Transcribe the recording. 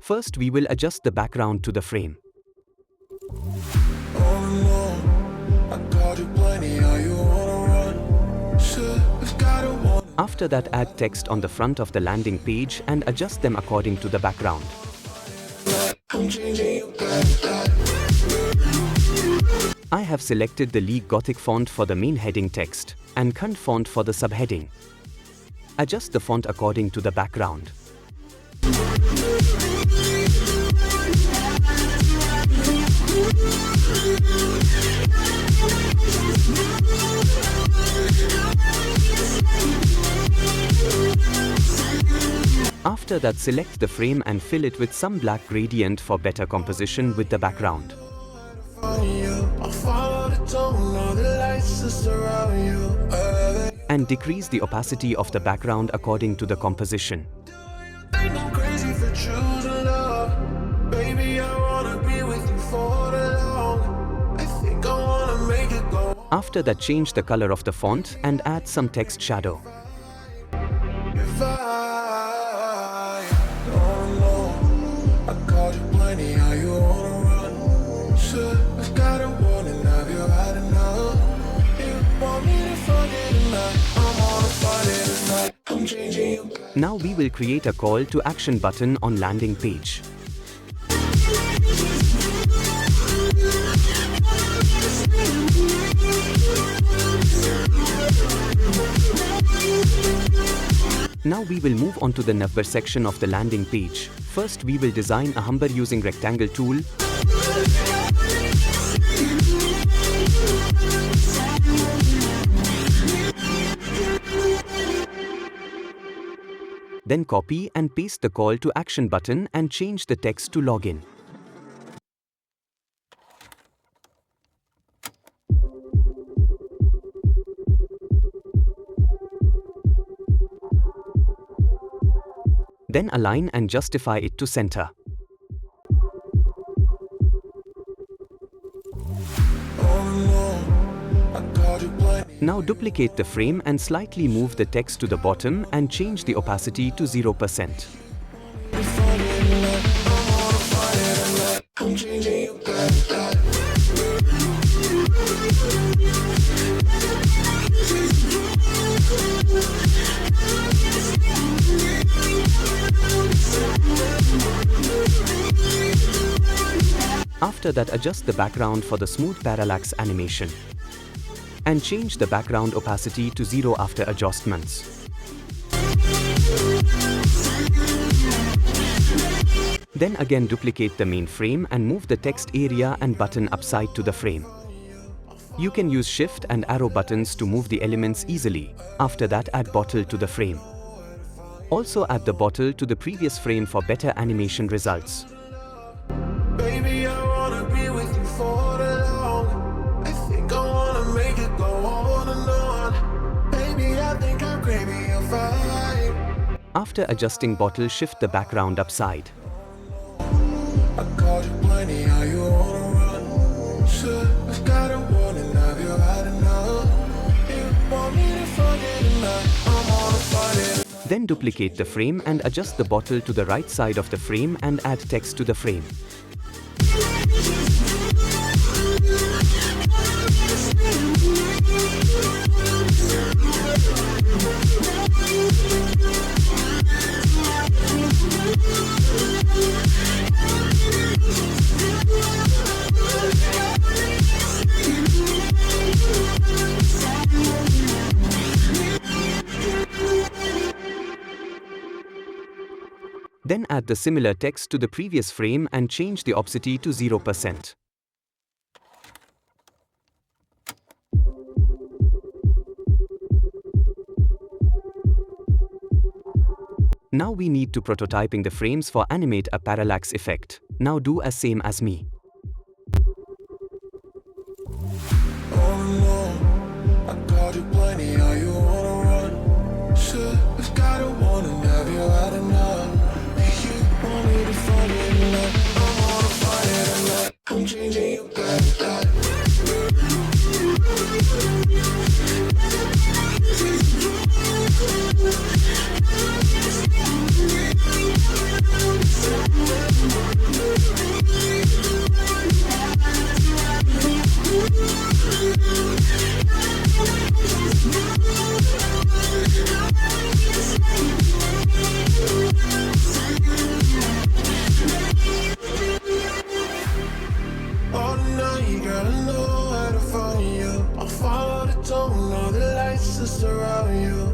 First, we will adjust the background to the frame. After that, add text on the front of the landing page and adjust them according to the background. I have selected the League Gothic font for the main heading text and Khand font for the subheading. Adjust the font according to the background. After that, select the frame and fill it with some black gradient for better composition with the background. And decrease the opacity of the background according to the composition. After that, change the color of the font and add some text shadow. Now we will create a call to action button on landing page. Now we will move on to the navbar section of the landing page. First, we will design a humber using rectangle tool. Then copy and paste the call to action button and change the text to login. Then align and justify it to center. Now duplicate the frame and slightly move the text to the bottom and change the opacity to 0%. After that, adjust the background for the smooth parallax animation. And change the background opacity to 0 after adjustments. Then again duplicate the main frame and move the text area and button upside to the frame. You can use shift and arrow buttons to move the elements easily. After that, add bottle to the frame. Also add the bottle to the previous frame for better animation results. Baby, I wanna be with you for the long. I think I wanna make it go on and on. Baby, I think I'm craving your vibe. After adjusting bottle, shift the background upside. I called you plenty, how you wanna run? Sure, I've got a warning, have you had enough? You want me to forget tonight, I'm on fire. Then duplicate the frame and adjust the bottle to the right side of the frame and add text to the frame. Then add the similar text to the previous frame and change the opacity to 0%. Now we need to prototyping the frames for animate a parallax effect. Now do as same as me. Oh no, I called you plenty, how you wanna run? Sure, I've got a warning, have you had enough? You want me to forget tonight, I'm on fire tonight. I'm changing your back. to surround you.